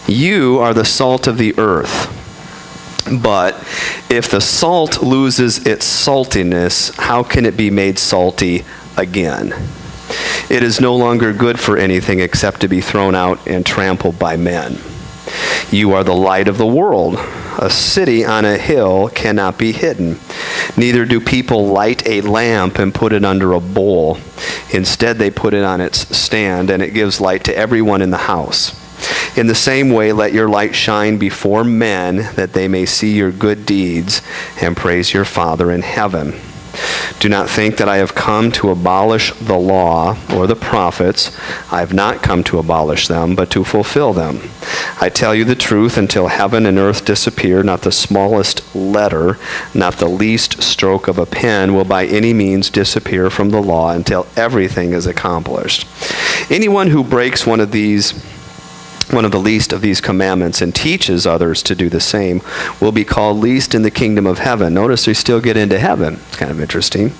You are the salt of the earth. But if the salt loses its saltiness, how can it be made salty again? It is no longer good for anything except to be thrown out and trampled by men. You are the light of the world. A city on a hill cannot be hidden. Neither do people light a lamp and put it under a bowl. Instead, they put it on its stand, and it gives light to everyone in the house. In the same way, let your light shine before men, that they may see your good deeds and praise your Father in heaven. Do not think that I have come to abolish the law or the prophets. I have not come to abolish them, but to fulfill them. I tell you the truth, until heaven and earth disappear, not the smallest letter, not the least stroke of a pen will by any means disappear from the law until everything is accomplished. Anyone who breaks one of the least of these commandments and teaches others to do the same will be called least in the kingdom of heaven. Notice we still get into heaven. It's kind of interesting.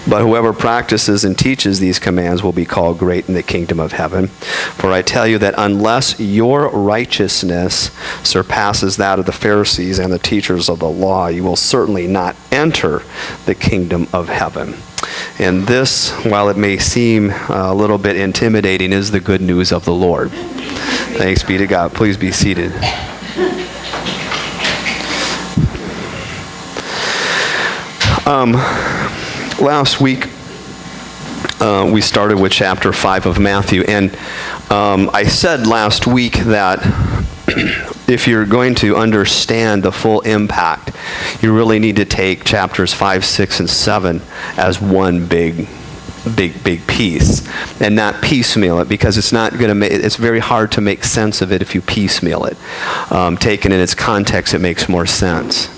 But whoever practices and teaches these commands will be called great in the kingdom of heaven. For I tell you that unless your righteousness surpasses that of the Pharisees and the teachers of the law, you will certainly not enter the kingdom of heaven. And this, while it may seem a little bit intimidating, is the good news of the Lord. Thanks be to God. Please be seated. Last week, we started with chapter 5 of Matthew, and I said last week that if you're going to understand the full impact, you really need to take chapters 5, 6, and 7 as one big piece, and not piecemeal it, because it's very hard to make sense of it if you piecemeal it. Taken in its context, it makes more sense.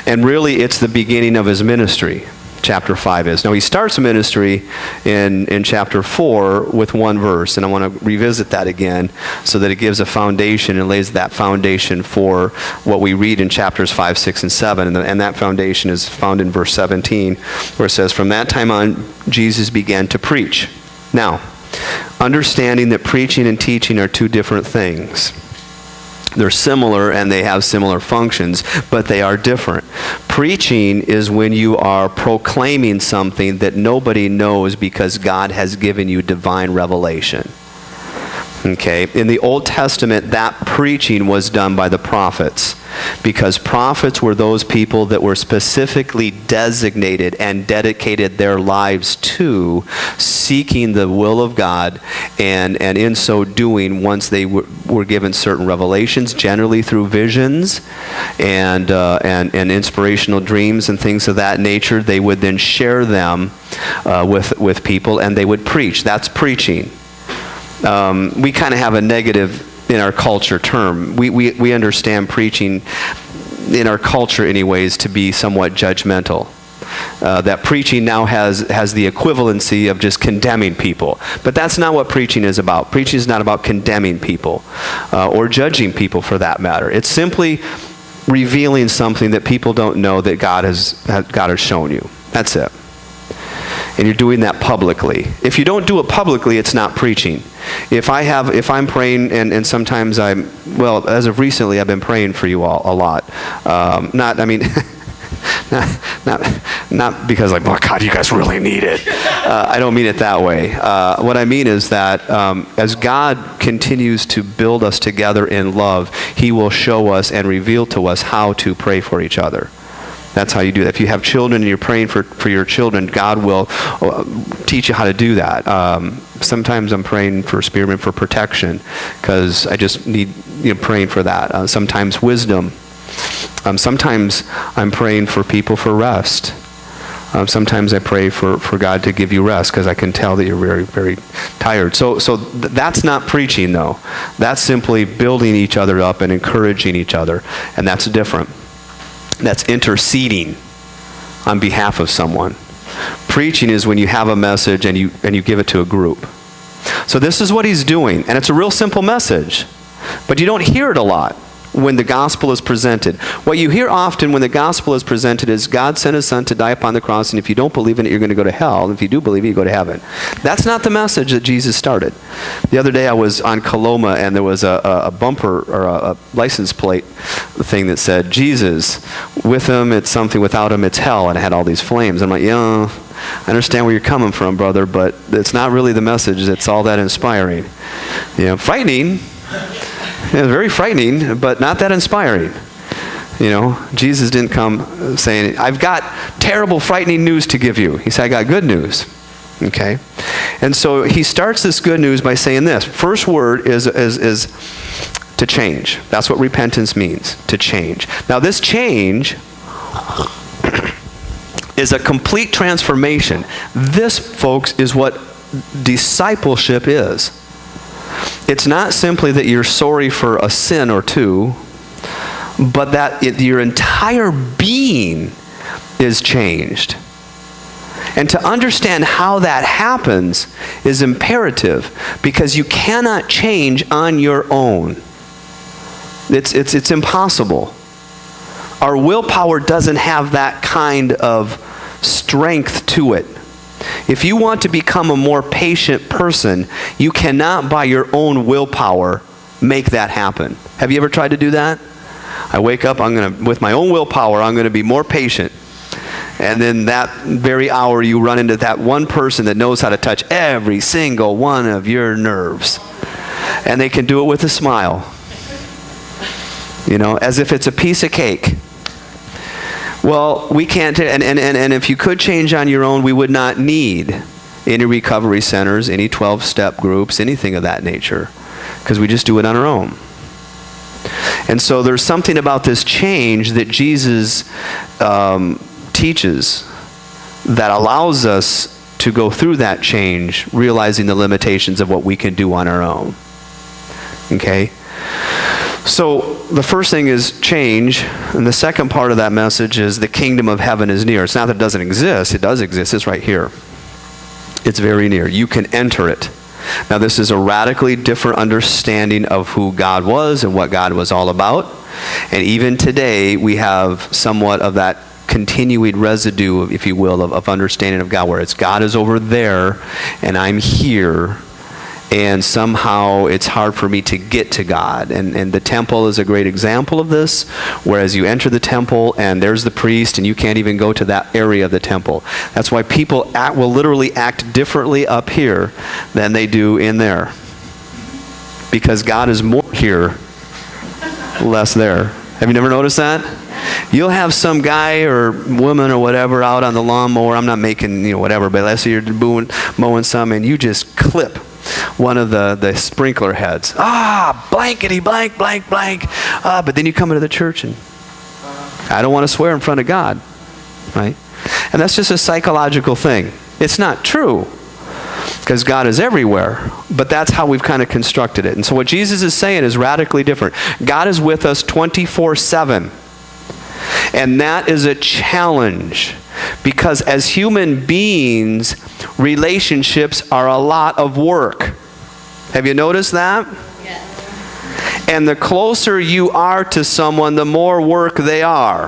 And really, it's the beginning of his ministry. Chapter 5 is. Now, he starts ministry in chapter 4 with one verse, and I want to revisit that again so that it gives a foundation and lays that foundation for what we read in chapters 5, 6, and 7. And that foundation is found in verse 17, where it says, "From that time on, Jesus began to preach." Now, understanding that preaching and teaching are two different things. They're similar and they have similar functions, but they are different. Preaching is when you are proclaiming something that nobody knows because God has given you divine revelation. Okay, in the Old Testament, that preaching was done by the prophets, because prophets were those people that were specifically designated and dedicated their lives to seeking the will of God, and in so doing, once they were given certain revelations, generally through visions and inspirational dreams and things of that nature, they would then share them with people, and they would preach. That's preaching. We kind of have a negative in our culture term. We understand preaching in our culture anyways to be somewhat judgmental. That preaching now has the equivalency of just condemning people. But that's not what preaching is about. Preaching is not about condemning people or judging people, for that matter. It's simply revealing something that people don't know that God has shown you. That's it. And you're doing that publicly. If you don't do it publicly, it's not preaching. If I'm praying, and sometimes as of recently, I've been praying for you all a lot. Not because oh God, you guys really need it. I don't mean it that way. What I mean is that as God continues to build us together in love, He will show us and reveal to us how to pray for each other. That's how you do that. If you have children and you're praying for your children, God will teach you how to do that. Sometimes I'm praying for Spearman for protection, because I just need praying for that. Sometimes wisdom. Sometimes I'm praying for people for rest. Sometimes I pray for God to give you rest, because I can tell that you're very, very tired. So that's not preaching, though. That's simply building each other up and encouraging each other, and that's different. That's interceding on behalf of someone. Preaching is when you have a message and you give it to a group. So this is what he's doing, and it's a real simple message, but you don't hear it a lot. when the gospel is presented. What you hear often when the gospel is presented is God sent his son to die upon the cross, and if you don't believe in it, you're going to go to hell. And if you do believe it, you go to heaven. That's not the message that Jesus started. The other day I was on Coloma, and there was a bumper or a license plate thing that said, Jesus, with him it's something, without him it's hell, and it had all these flames. I'm like, yeah, I understand where you're coming from, brother, but it's not really the message that's all that inspiring. Frightening. Yeah, very frightening, but not that inspiring. Jesus didn't come saying, I've got terrible, frightening news to give you. He said, I got good news. Okay? And so he starts this good news by saying this. First word is to change. That's what repentance means, to change. Now this change is a complete transformation. This, folks, is what discipleship is. It's not simply that you're sorry for a sin or two, but that your entire being is changed. And to understand how that happens is imperative, because you cannot change on your own. It's impossible. Our willpower doesn't have that kind of strength to it. If you want to become a more patient person, you cannot by your own willpower make that happen. Have you ever tried to do that? I wake up, with my own willpower, I'm going to be more patient. And then that very hour you run into that one person that knows how to touch every single one of your nerves. And they can do it with a smile. As if it's a piece of cake. Well, we can't, and if you could change on your own, we would not need any recovery centers, any 12-step groups, anything of that nature, because we just do it on our own. And so there's something about this change that Jesus teaches that allows us to go through that change, realizing the limitations of what we can do on our own. Okay? So the first thing is change, and the second part of that message is the kingdom of heaven is near. It's not that it doesn't exist. It does exist. It's right here. It's very near. You can enter it. Now this is a radically different understanding of who God was and what God was all about. And even today we have somewhat of that continued residue, if you will, of understanding of God, where it's God is over there and I'm here. And somehow it's hard for me to get to God. And the temple is a great example of this, whereas you enter the temple and there's the priest and you can't even go to that area of the temple. That's why people will literally act differently up here than they do in there. Because God is more here, less there. Have you never noticed that? You'll have some guy or woman or whatever out on the lawnmower. I'm not making, whatever, but let's say you're mowing some and you just clip one of the sprinkler heads. Blankety blank, blank, blank. But then you come into the church and I don't want to swear in front of God. Right? And that's just a psychological thing. It's not true, because God is everywhere. But that's how we've kind of constructed it. And so what Jesus is saying is radically different. God is with us 24/7. And that is a challenge, because as human beings, relationships are a lot of work. Have you noticed that? Yes. And the closer you are to someone, the more work they are.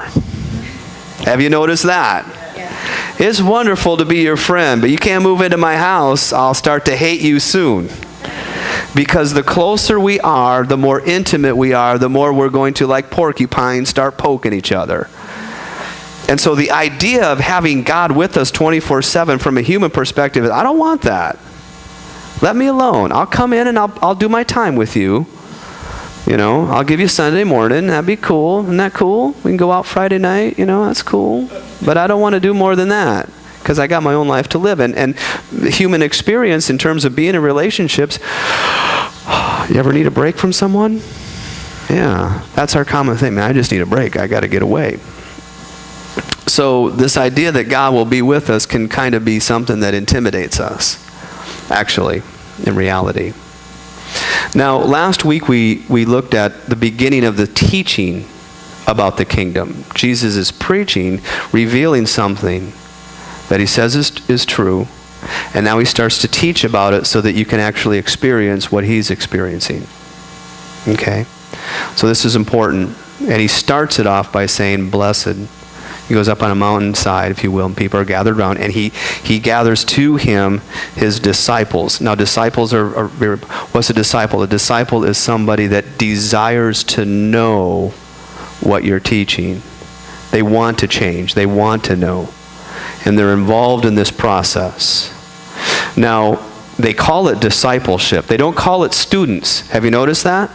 Have you noticed that? Yes. It's wonderful to be your friend, but you can't move into my house. I'll start to hate you soon. Because the closer we are, the more intimate we are, the more we're going to, like porcupines, start poking each other. And so the idea of having God with us 24/7 from a human perspective is, I don't want that. Let me alone. I'll come in and I'll do my time with you. I'll give you Sunday morning. That'd be cool. Isn't that cool? We can go out Friday night. That's cool. But I don't want to do more than that, because I got my own life to live. And human experience in terms of being in relationships, you ever need a break from someone? Yeah, that's our common thing. Man, I just need a break. I got to get away. So this idea that God will be with us can kind of be something that intimidates us, actually, in reality. Now, last week we looked at the beginning of the teaching about the kingdom. Jesus is preaching, revealing something that he says is true, and now he starts to teach about it so that you can actually experience what he's experiencing. Okay? So this is important. And he starts it off by saying, blessed. He goes up on a mountainside, if you will, and people are gathered around, and he gathers to him his disciples. Now, disciples what's a disciple? A disciple is somebody that desires to know what you're teaching. They want to change. They want to know. And they're involved in this process. Now, they call it discipleship. They don't call it students. Have you noticed that?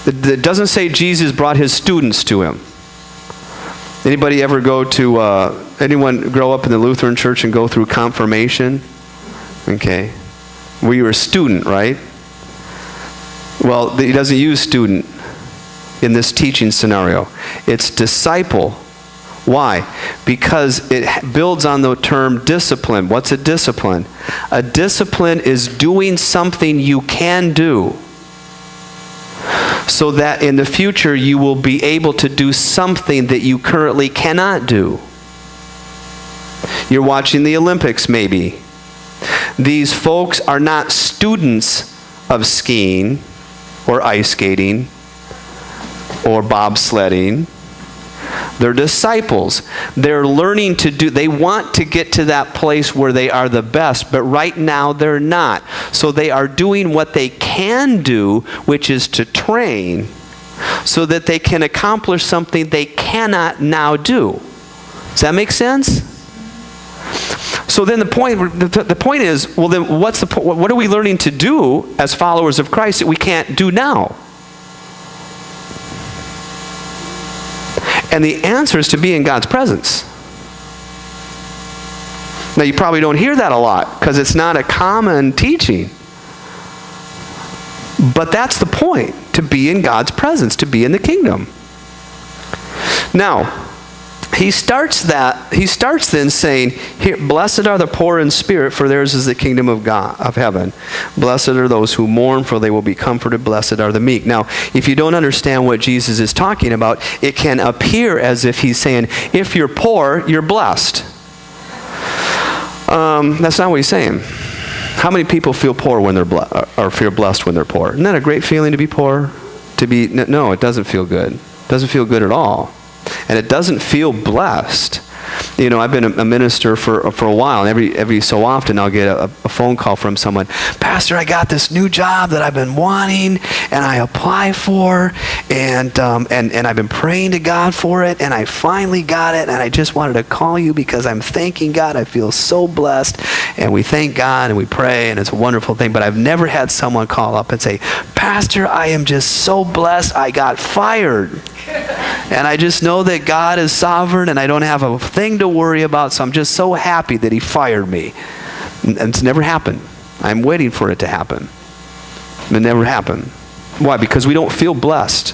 It doesn't say Jesus brought his students to him. Anybody ever anyone grow up in the Lutheran church and go through confirmation? Okay. Well, you're a student, right? Well, he doesn't use student in this teaching scenario. It's disciple. Why? Because it builds on the term discipline. What's a discipline? A discipline is doing something you can do, so that in the future you will be able to do something that you currently cannot do. You're watching the Olympics maybe. These folks are not students of skiing or ice skating or bobsledding. They're disciples. They're learning to do, they want to get to that place where they are the best, but right now they're not. So they are doing what they can do, which is to train, so that they can accomplish something they cannot now do. Does that make sense? So then the point is, well then what are we learning to do as followers of Christ that we can't do now? And the answer is to be in God's presence. Now, you probably don't hear that a lot because it's not a common teaching. But that's the point, to be in God's presence, to be in the kingdom. Now, he starts then saying, here, blessed are the poor in spirit, for theirs is the kingdom of God, of heaven. Blessed are those who mourn, for they will be comforted. Blessed are the meek. Now, if you don't understand what Jesus is talking about, it can appear as if he's saying, if you're poor, you're blessed. That's not what he's saying. How many people feel poor when they're or feel blessed when they're poor? Isn't that a great feeling to be poor? No, it doesn't feel good. It doesn't feel good at all. And it doesn't feel blessed. You know, I've been a minister for a while, and every so often I'll get a phone call from someone, Pastor, I got this new job that I've been wanting, and I apply for, and I've been praying to God for it, and I finally got it, and I just wanted to call you because I'm thanking God. I feel so blessed, and we thank God, and we pray, and it's a wonderful thing, but I've never had someone call up and say, Pastor, I am just so blessed, I got fired. And I just know that God is sovereign and I don't have a thing to worry about, so I'm just so happy that he fired me. And it's never happened. I'm waiting for it to happen. It never happened. Why? Because we don't feel blessed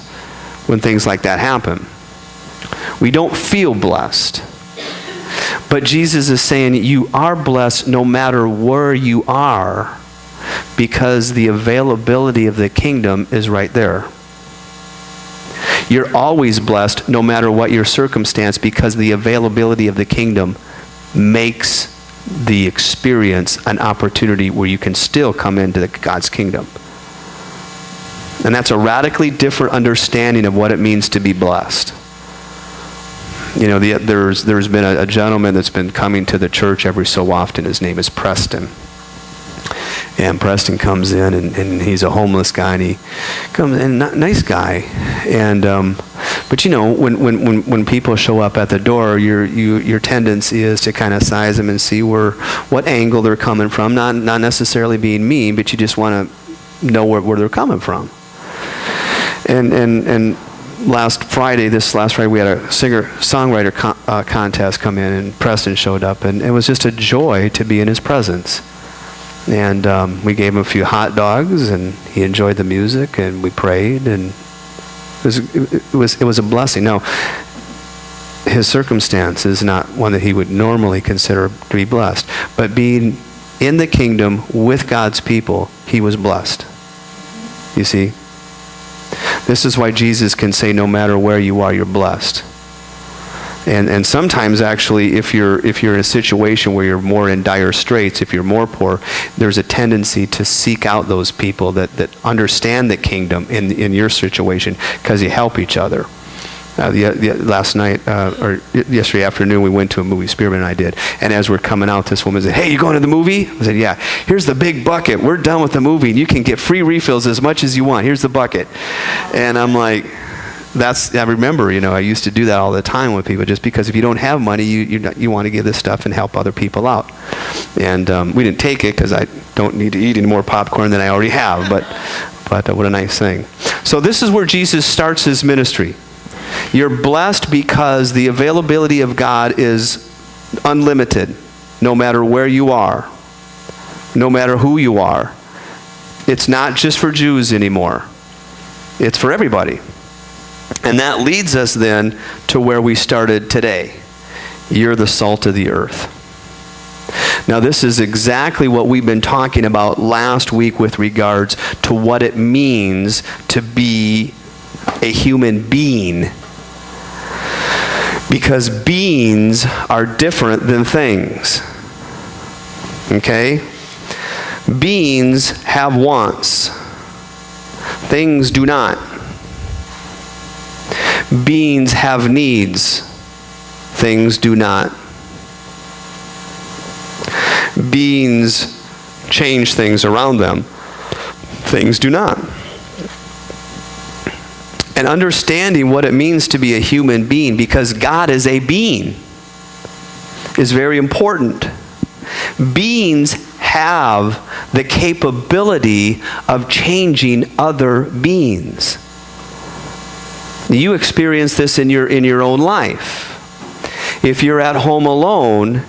when things like that happen. We don't feel blessed. But Jesus is saying you are blessed no matter where you are, because the availability of the kingdom is right there. You're always blessed no matter what your circumstance, because the availability of the kingdom makes the experience an opportunity where you can still come into God's kingdom. And that's a radically different understanding of what it means to be blessed. You know, there's been a gentleman that's been coming to the church every so often. His name is Preston. And Preston comes in, and he's a homeless guy, and he comes in, nice guy. And but you know, when people show up at the door, your tendency is to kind of size them and see what angle they're coming from. Not necessarily being mean, but you just want to know where they're coming from. And last Friday, we had a singer-songwriter contest come in, and Preston showed up, and it was just a joy to be in his presence. And we gave him a few hot dogs, and he enjoyed the music, and we prayed, and it was a blessing. Now, his circumstance is not one that he would normally consider to be blessed, but being in the kingdom with God's people, he was blessed. You see? This is why Jesus can say no matter where you are, you're blessed. And sometimes, actually, if you're in a situation where you're more in dire straits, if you're more poor, there's a tendency to seek out those people that understand the kingdom in your situation, because you help each other. Last night, or yesterday afternoon, we went to a movie, Spearman and I did, and as we're coming out, this woman said, "Hey, you going to the movie?" I said, "Yeah." "Here's the big bucket. We're done with the movie, and you can get free refills as much as you want. Here's the bucket." And I'm like, I remember, I used to do that all the time with people, just because if you don't have money, you want to give this stuff and help other people out. And we didn't take it because I don't need to eat any more popcorn than I already have, but what a nice thing. So this is where Jesus starts his ministry. You're blessed because the availability of God is unlimited, no matter where you are, no matter who you are. It's not just for Jews anymore. It's for everybody. And that leads us then to where we started today. You're the salt of the earth. Now, this is exactly what we've been talking about last week with regards to what it means to be a human being. Because beings are different than things. Okay? Beings have wants. Things do not. Beings have needs. Things do not. Beings change things around them. Things do not. And understanding what it means to be a human being, because God is a being, is very important. Beings have the capability of changing other beings. You experience this in your own life. If you're at home alone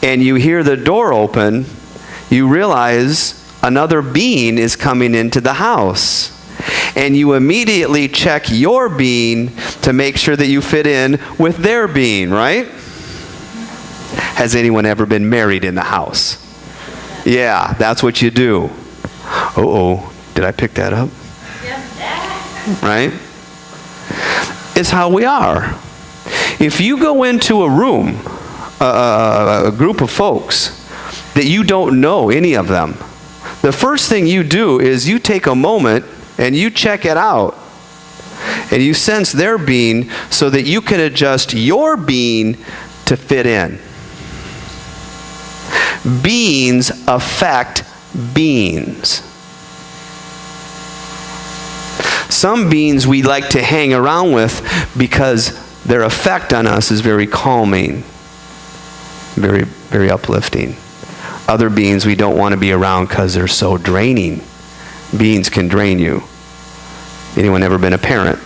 and you hear the door open, you realize another being is coming into the house. And you immediately check your being to make sure that you fit in with their being, right? Has anyone ever been married in the house? Yeah, that's what you do. Uh-oh, did I pick that up? Right? It's how we are. If you go into a room, a group of folks that you don't know any of them, the first thing you do is you take a moment and you check it out. And you sense their being so that you can adjust your being to fit in. Beings affect beings. Some beings we like to hang around with because their effect on us is very calming, very, very uplifting. Other beings we don't want to be around because they're so draining. Beings can drain you. Anyone ever been a parent?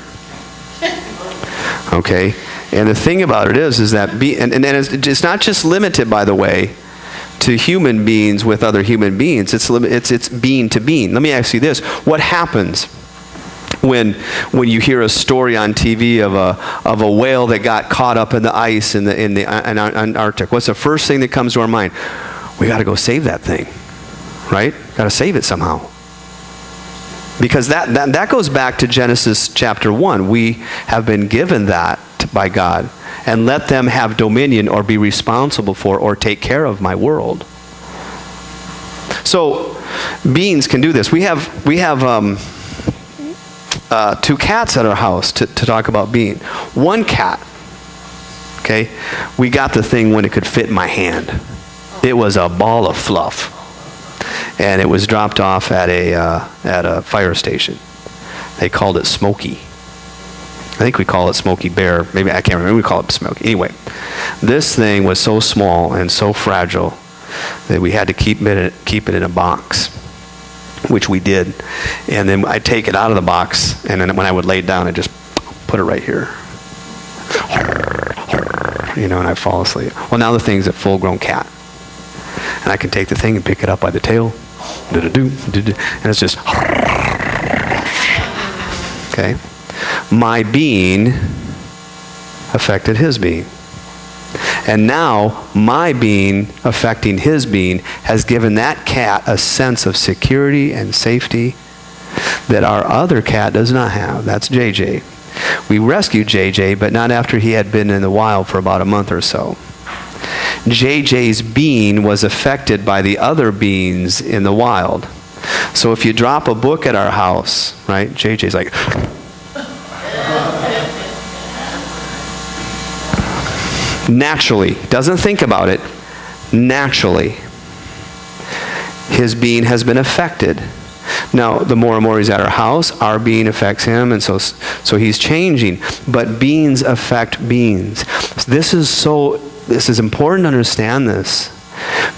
Okay. And the thing about it is that it's not just limited, by the way, to human beings with other human beings. It's being to being. Let me ask you this: what happens when you hear a story on TV of a whale that got caught up in the ice in the Antarctic? What's the first thing that comes to our mind? We got to go save that thing, right? Got to save it somehow. Because that goes back to Genesis chapter 1. We have been given that by God. And let them have dominion or be responsible for or take care of my world. So beings can do this. We have 2 cats at our house to talk about being. One cat, okay, we got the thing when it could fit in my hand. It was a ball of fluff. And it was dropped off at a fire station. They called it Smokey. I think we call it Smokey Bear. Maybe, I can't remember. We call it Smokey. Anyway, this thing was so small and so fragile that we had to keep it in a box, which we did. And then I'd take it out of the box, and then when I would lay it down, I'd just put it right here. And I'd fall asleep. Well, now the thing's a full-grown cat. And I can take the thing and pick it up by the tail. And it's just... Okay? My being affected his being. And now, my being affecting his being has given that cat a sense of security and safety that our other cat does not have. That's JJ. We rescued JJ, but not after he had been in the wild for about a month or so. JJ's being was affected by the other beings in the wild. So if you drop a book at our house, right, JJ's like, naturally, doesn't think about it, naturally, his being has been affected. Now, the more and more he's at our house, our being affects him, and so he's changing. But beings affect beings. This is important to understand this,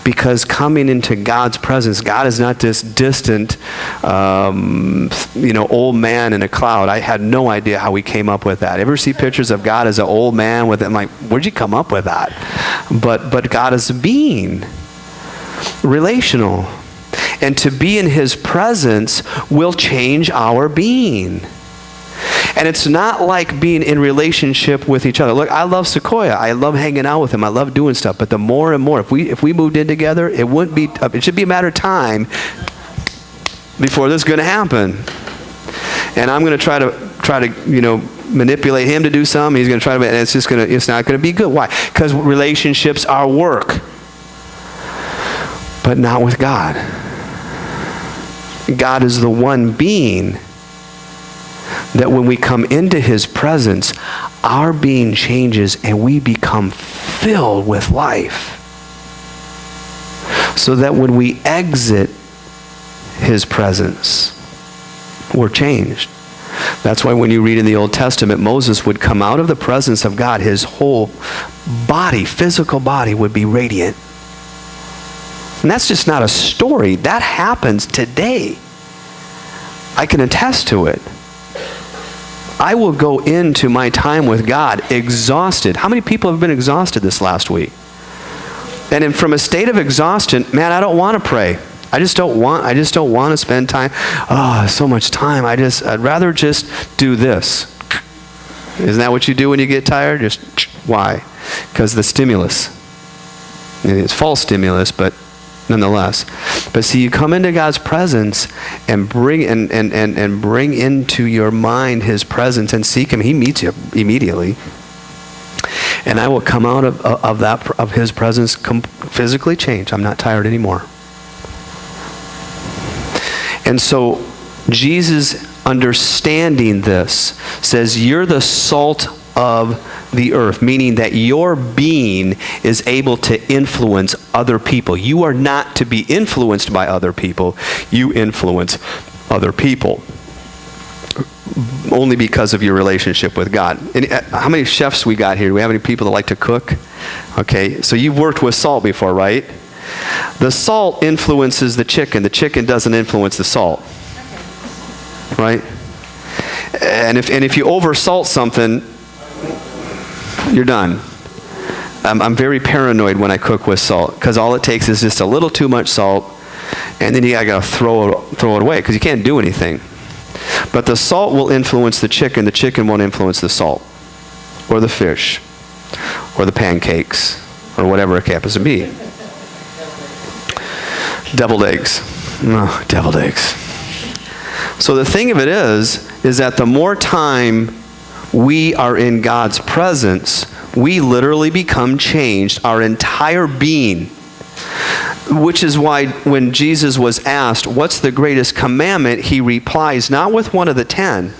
because coming into God's presence, God is not this distant, old man in a cloud. I had no idea how we came up with that. Ever see pictures of God as an old man with it? I'm like, where'd you come up with that? But God is a being, relational. And to be in his presence will change our being. And it's not like being in relationship with each other. Look, I love Sequoia. I love hanging out with him. I love doing stuff. But the more and more, if we moved in together, it should be a matter of time before this is going to happen. And I'm going to try to manipulate him to do something. He's going to try to, and it's not going to be good. Why? Because relationships are work, but not with God. God is the one being that when we come into his presence, our being changes and we become filled with life. So that when we exit his presence, we're changed. That's why when you read in the Old Testament, Moses would come out of the presence of God, his whole body, physical body, would be radiant. And that's just not a story. That happens today. I can attest to it. I will go into my time with God exhausted. How many people have been exhausted this last week? And from a state of exhaustion, man, I don't want to pray. I just don't want to spend time. Oh, so much time. I'd rather just do this. Isn't that what you do when you get tired? Just why? Because the stimulus. It's false stimulus, but nonetheless. But see, you come into God's presence and bring bring into your mind his presence and seek him. He meets you immediately. And I will come out of his presence physically changed. I'm not tired anymore. And so Jesus, understanding this, says, you're the salt of the earth, meaning that your being is able to influence other people. You are not to be influenced by other people. You influence other people only because of your relationship with God. And how many chefs we got here? Do we have any people that like to cook? Okay, so you've worked with salt before, right? The salt influences the chicken. The chicken doesn't influence the salt. Right? And if you oversalt something, you're done. I'm very paranoid when I cook with salt, because all it takes is just a little too much salt, and then you gotta throw it away because you can't do anything. But the salt will influence the chicken. The chicken won't influence the salt, or the fish, or the pancakes, or whatever it happens to be. Deviled eggs. Oh, deviled eggs. So the thing of it is that the more time we are in God's presence, we literally become changed, our entire being. Which is why when Jesus was asked, what's the greatest commandment? He replies, not with one of the 10,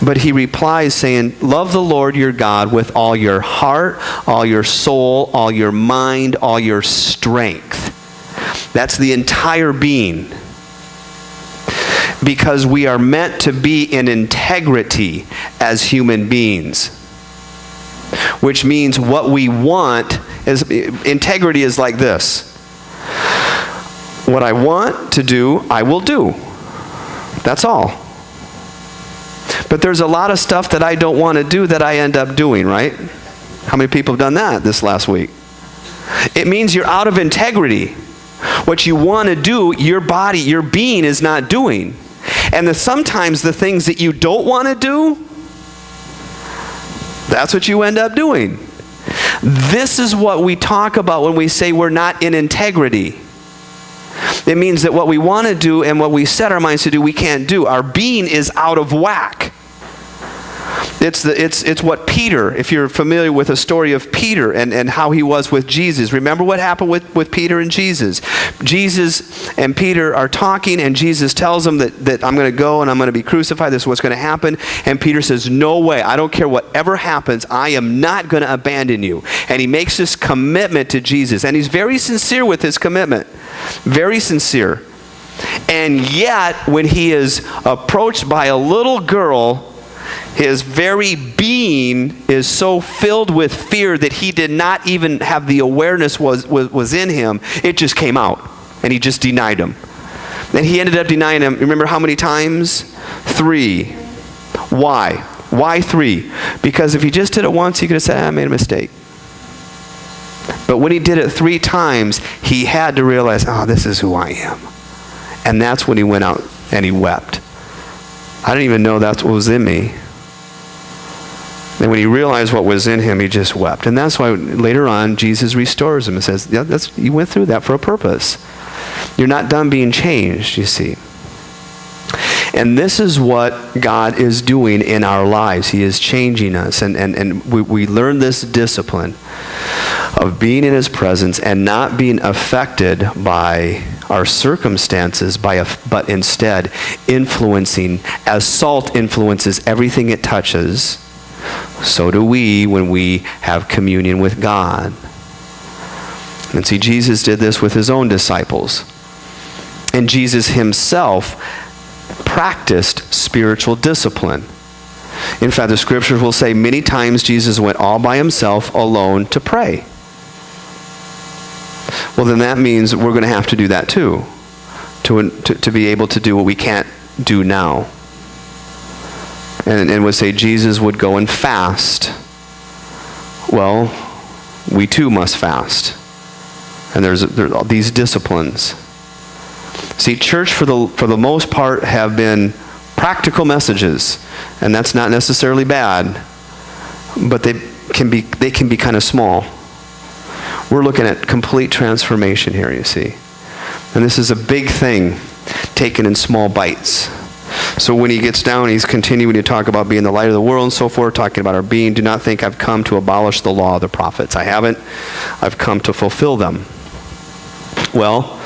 but he replies saying, love the Lord your God with all your heart, all your soul, all your mind, all your strength. That's the entire being. Because we are meant to be in integrity as human beings. Which means what we want is, integrity is like this. What I want to do, I will do. That's all. But there's a lot of stuff that I don't want to do that I end up doing, right? How many people have done that this last week? It means you're out of integrity. What you want to do, your body, your being is not doing. And sometimes the things that you don't want to do, that's what you end up doing. This is what we talk about when we say we're not in integrity. It means that what we want to do and what we set our minds to do, we can't do. Our being is out of whack. It's what Peter, if you're familiar with the story of Peter and how he was with Jesus. Remember what happened with Peter and Jesus. Jesus and Peter are talking, and Jesus tells them that I'm going to go and I'm going to be crucified. This is what's going to happen. And Peter says, no way. I don't care whatever happens. I am not going to abandon you. And he makes this commitment to Jesus. And he's very sincere with his commitment. Very sincere. And yet, when he is approached by a little girl, his very being is so filled with fear that he did not even have the awareness was in him. It just came out, and he just denied him. And he ended up denying him, remember how many times? 3. Why? Why 3? Because if he just did it once, he could have said, I made a mistake. But when he did it 3 times, he had to realize, oh, this is who I am. And that's when he went out and he wept. I didn't even know that's what was in me. And when he realized what was in him, he just wept. And that's why later on, Jesus restores him and says, yeah, you went through that for a purpose. You're not done being changed, you see. And this is what God is doing in our lives. He is changing us. And we learn this discipline of being in his presence and not being affected by our circumstances, but instead influencing, as salt influences everything it touches, so do we when we have communion with God. And see, Jesus did this with his own disciples. And Jesus himself practiced spiritual discipline. In fact, the scriptures will say many times Jesus went all by himself alone to pray. Well, then that means we're going to have to do that too, to be able to do what we can't do now. And would say Jesus would go and fast. Well, we too must fast. And there's these disciplines. See, church for the most part have been practical messages, and that's not necessarily bad, but they can be kind of small. We're looking at complete transformation here, you see. And this is a big thing taken in small bites. So when he gets down, he's continuing to talk about being the light of the world and so forth, talking about our being. Do not think I've come to abolish the law of the prophets. I haven't. I've come to fulfill them. Well,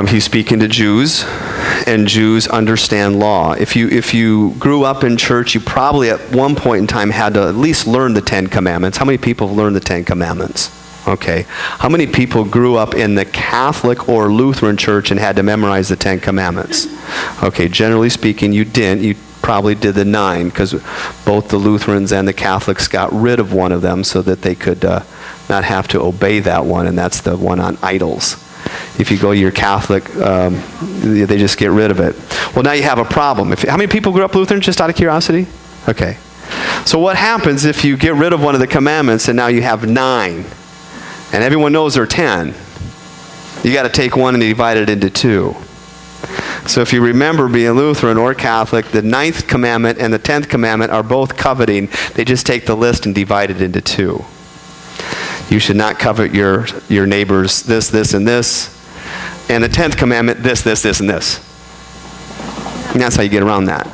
he's speaking to Jews, and Jews understand law. If you grew up in church, you probably at one point in time had to at least learn the 10 Commandments. How many people have learned the 10 Commandments? Okay. How many people grew up in the Catholic or Lutheran church and had to memorize the 10 Commandments? Okay, generally speaking, you didn't. You probably did the 9, because both the Lutherans and the Catholics got rid of one of them so that they could not have to obey that one, and that's the one on idols. If you go to your Catholic, they just get rid of it. Well, now you have a problem. How many people grew up Lutheran, just out of curiosity? Okay. So what happens if you get rid of one of the commandments and now you have 9? And everyone knows there are 10. You got to take one and divide it into 2. So if you remember being Lutheran or Catholic, the 9th commandment and the 10th commandment are both coveting. They just take the list and divide it into 2. You should not covet your neighbor's this, and this. And the 10th commandment, this, and this. And that's how you get around that.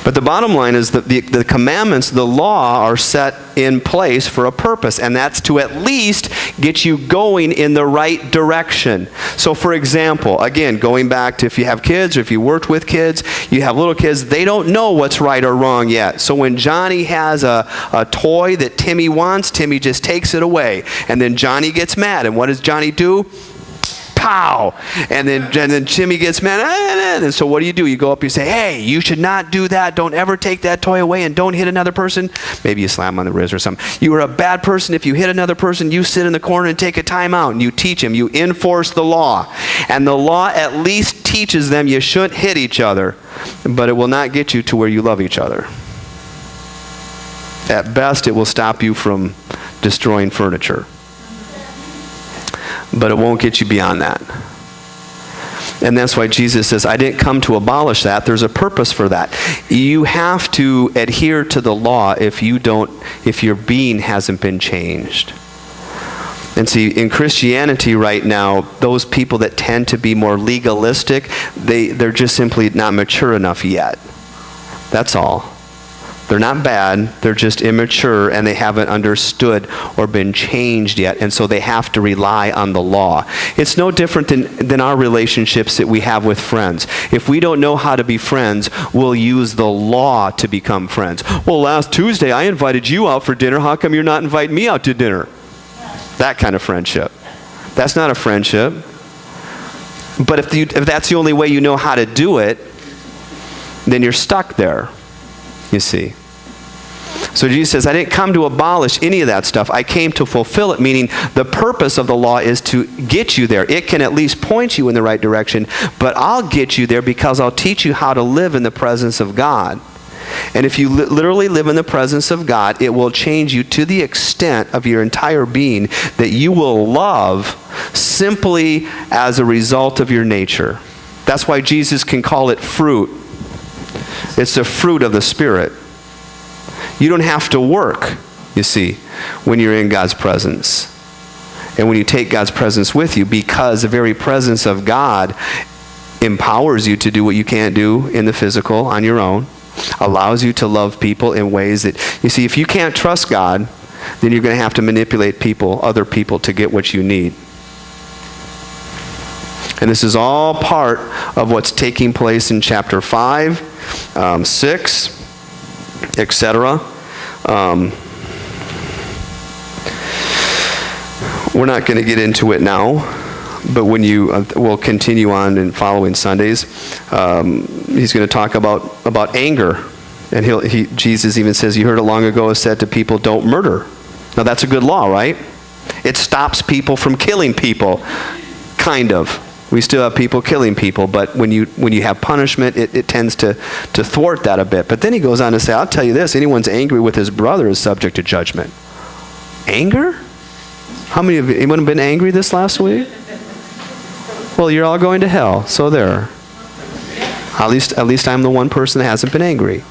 But the bottom line is that the commandments, the law, are set in place for a purpose, and that's to at least get you going in the right direction. So for example, again, going back to if you have kids or if you worked with kids, you have little kids, they don't know what's right or wrong yet. So when Johnny has a toy that Timmy wants, Timmy just takes it away. And then Johnny gets mad. And what does Johnny do? Pow! And then Timmy gets mad. And so what do? You go up and you say, hey, you should not do that. Don't ever take that toy away, and don't hit another person. Maybe you slam on the wrist or something. You are a bad person if you hit another person. You sit in the corner and take a time out, and you teach him. You enforce the law. And the law at least teaches them you shouldn't hit each other, but it will not get you to where you love each other. At best, it will stop you from destroying furniture. But it won't get you beyond that. And that's why Jesus says, I didn't come to abolish that. There's a purpose for that. You have to adhere to the law if your being hasn't been changed. And see, in Christianity right now, those people that tend to be more legalistic, they're just simply not mature enough yet. That's all. They're not bad, they're just immature, and they haven't understood or been changed yet, and so they have to rely on the law. It's no different than our relationships that we have with friends. If we don't know how to be friends, we'll use the law to become friends. Well, last Tuesday I invited you out for dinner. How come you're not inviting me out to dinner? That kind of friendship. That's not a friendship. But if that's the only way you know how to do it, then you're stuck there, you see. So Jesus says, I didn't come to abolish any of that stuff. I came to fulfill it, meaning the purpose of the law is to get you there. It can at least point you in the right direction, but I'll get you there because I'll teach you how to live in the presence of God. And if you literally live in the presence of God, it will change you to the extent of your entire being that you will love simply as a result of your nature. That's why Jesus can call it fruit. It's the fruit of the Spirit. You don't have to work, you see, when you're in God's presence. And when you take God's presence with you, because the very presence of God empowers you to do what you can't do in the physical on your own, allows you to love people in ways that, you see, if you can't trust God, then you're going to have to manipulate people, other people, to get what you need. And this is all part of what's taking place in chapter 5, 6, etc. We're not going to get into it now, but when we'll continue on in following Sundays. He's going to talk about anger, and Jesus even says, "You heard it long ago said to people, don't murder." Now that's a good law, right? It stops people from killing people, kind of. We still have people killing people, but when you have punishment, it tends to thwart that a bit. But then he goes on to say, I'll tell you this, anyone's angry with his brother is subject to judgment. Anger? How many of you, anyone been angry this last week? Well, you're all going to hell, so there. At least I'm the one person that hasn't been angry.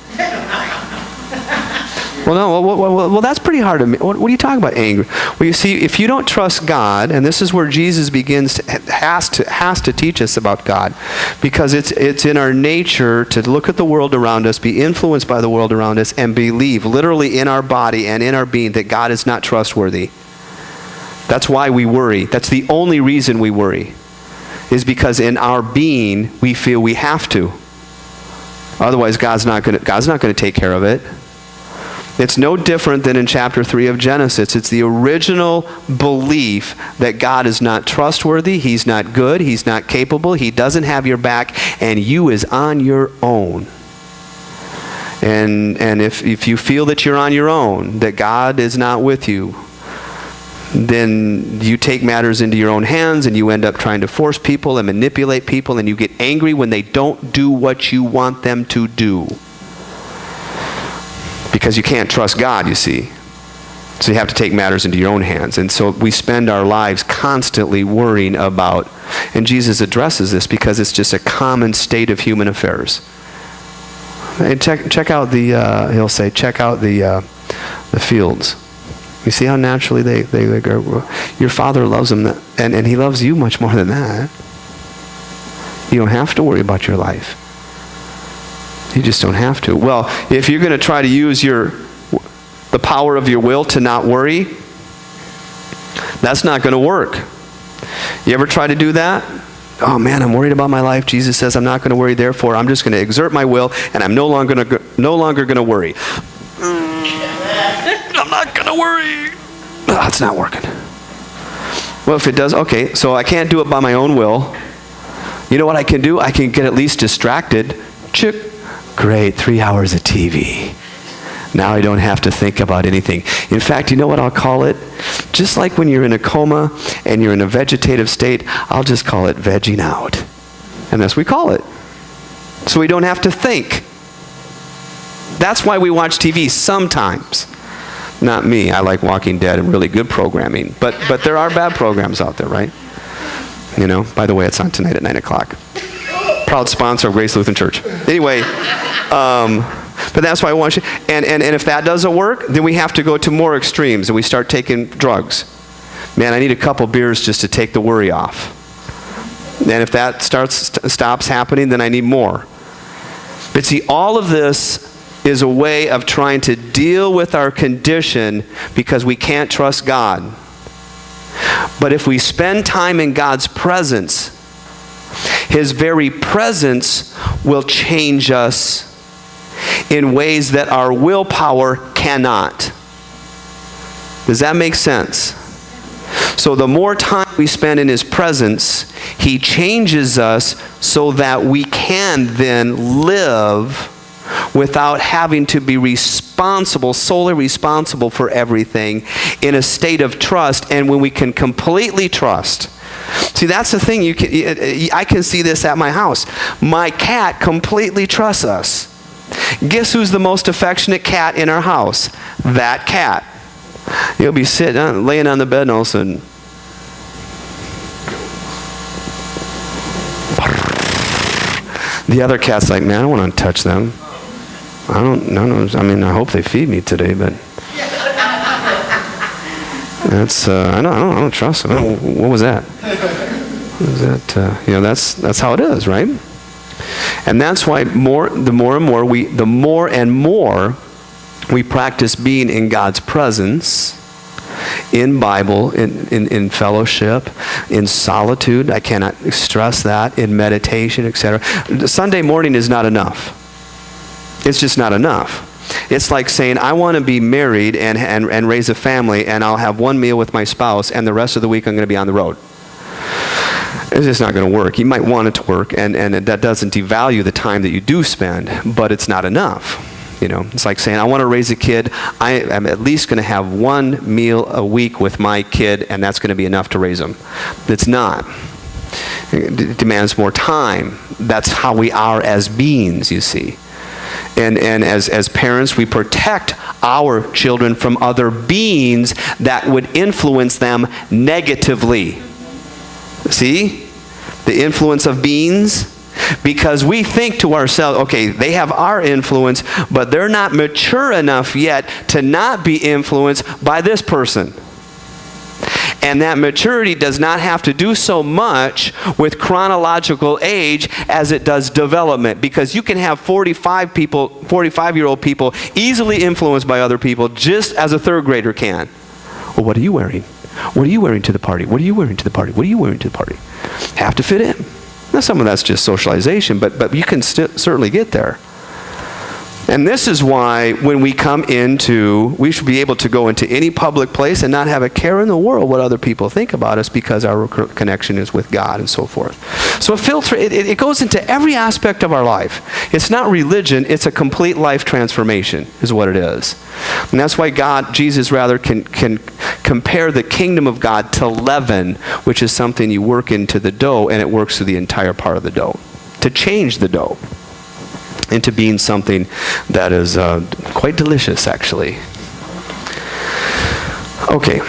Well, no. Well, that's pretty hard to. What are you talking about, anger? Well, you see, if you don't trust God, and this is where Jesus has to teach us about God, because it's in our nature to look at the world around us, be influenced by the world around us, and believe, literally in our body and in our being, that God is not trustworthy. That's why we worry. That's the only reason we worry, is because in our being we feel we have to. Otherwise, God's not going to take care of it. It's no different than in chapter 3 of Genesis. It's the original belief that God is not trustworthy, He's not good, He's not capable, He doesn't have your back, and you is on your own. And if you feel that you're on your own, that God is not with you, then you take matters into your own hands and you end up trying to force people and manipulate people, and you get angry when they don't do what you want them to do. Because you can't trust God, you see. So you have to take matters into your own hands. And so we spend our lives constantly worrying about, and Jesus addresses this because it's just a common state of human affairs. And check out he'll say, check out the fields. You see how naturally they grow? Your Father loves them, and He loves you much more than that. You don't have to worry about your life. You just don't have to. Well, if you're going to try to use the power of your will to not worry, that's not going to work. You ever try to do that? Oh man, I'm worried about my life. Jesus says I'm not going to worry, therefore I'm just going to exert my will, and I'm no longer going to worry. I'm not going to worry. Oh, it's not working. Well, if it does, okay, so I can't do it by my own will. You know what I can do? I can get at least distracted. Chick. Great, 3 hours of TV. Now I don't have to think about anything. In fact, you know what I'll call it? Just like when you're in a coma and you're in a vegetative state, I'll just call it vegging out. And that's what we call it. So we don't have to think. That's why we watch TV sometimes. Not me. I like Walking Dead and really good programming. But there are bad programs out there, right? You know, by the way, it's on tonight at 9 o'clock. Proud sponsor of Grace Lutheran Church. Anyway, but that's why I want you. And if that doesn't work, then we have to go to more extremes, and we start taking drugs. Man, I need a couple beers just to take the worry off. And if that stops happening, then I need more. But see, all of this is a way of trying to deal with our condition because we can't trust God. But if we spend time in God's presence, His very presence will change us in ways that our willpower cannot. Does that make sense? So the more time we spend in His presence, He changes us so that we can then live without having to be solely responsible for everything, in a state of trust. And when we can completely trust. See, that's the thing. I can see this at my house. My cat completely trusts us. Guess who's the most affectionate cat in our house? That cat. He'll be laying on the bed, and all of a sudden, the other cat's like, man, I don't want to touch them. I hope they feed me today, but that's I don't trust them. What was that? That's how it is, right? And that's why the more and more we practice being in God's presence, in Bible, in fellowship, in solitude. I cannot stress that. In meditation, etc. Sunday morning is not enough. It's just not enough. It's like saying, I want to be married and raise a family, and I'll have one meal with my spouse, and the rest of the week I'm going to be on the road. It's just not going to work. You might want it to work, and that doesn't devalue the time that you do spend, but it's not enough. It's like saying, I want to raise a kid. I am at least going to have one meal a week with my kid, and that's going to be enough to raise them. It's not. It demands more time. That's how we are as beings, you see. And as parents, we protect our children from other beings that would influence them negatively. See? The influence of beings? Because we think to ourselves, okay, they have our influence, but they're not mature enough yet to not be influenced by this person. And that maturity does not have to do so much with chronological age as it does development. Because you can have 45-year-old people easily influenced by other people just as a third grader can. Well, what are you wearing? What are you wearing to the party? What are you wearing to the party? What are you wearing to the party? Have to fit in. Now, some of that's just socialization, but you can certainly get there. And this is why when we we should be able to go into any public place and not have a care in the world what other people think about us, because our connection is with God and so forth. So it goes into every aspect of our life. It's not religion, it's a complete life transformation is what it is. And that's why Jesus can compare the kingdom of God to leaven, which is something you work into the dough, and it works through the entire part of the dough to change the dough into being something that is quite delicious, actually. Okay,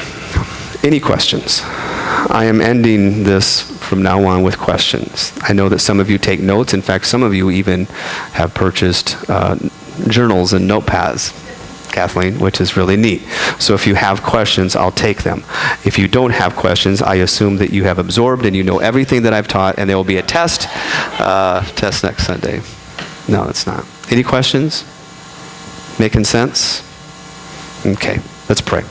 any questions? I am ending this from now on with questions. I know that some of you take notes. In fact, some of you even have purchased journals and notepads, Kathleen, which is really neat. So if you have questions, I'll take them. If you don't have questions, I assume that you have absorbed and you know everything that I've taught, and there will be a test next Sunday. No, it's not. Any questions? Making sense? Okay, let's pray.